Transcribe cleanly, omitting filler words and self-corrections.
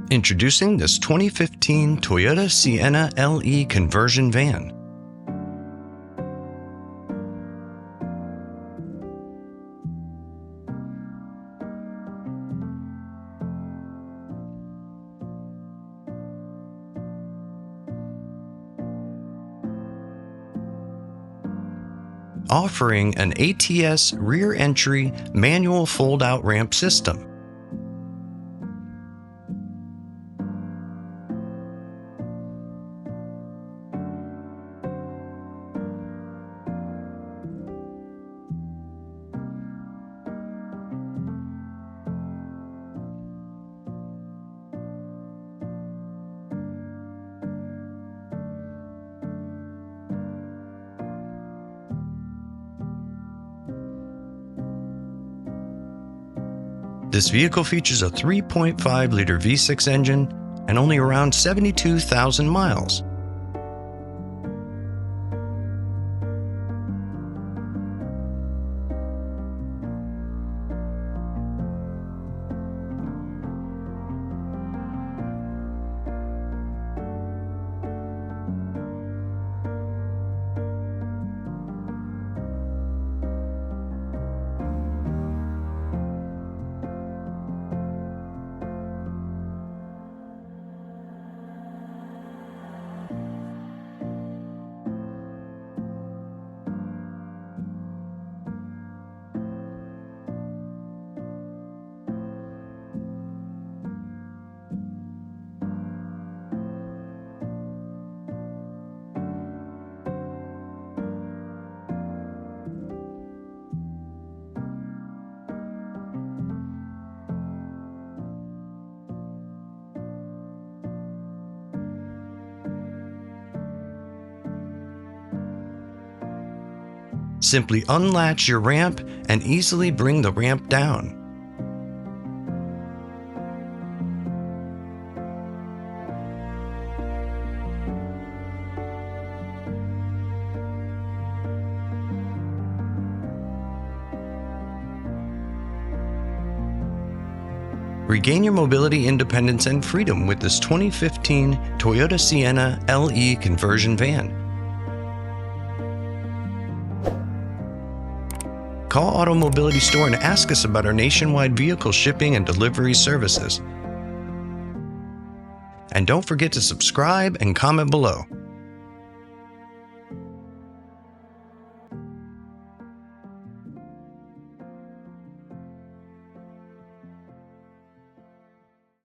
Introducing this 2015 Toyota Sienna LE conversion van. Offering an ATS rear entry manual fold-out ramp system. This vehicle features a 3.5-liter V6 engine and only around 72,000 miles. Simply unlatch your ramp and easily bring the ramp down. Regain your mobility, independence, and freedom with this 2015 Toyota Sienna LE conversion van. Call AutoMobility store and ask us about our nationwide vehicle shipping and delivery services. And don't forget to subscribe and comment below.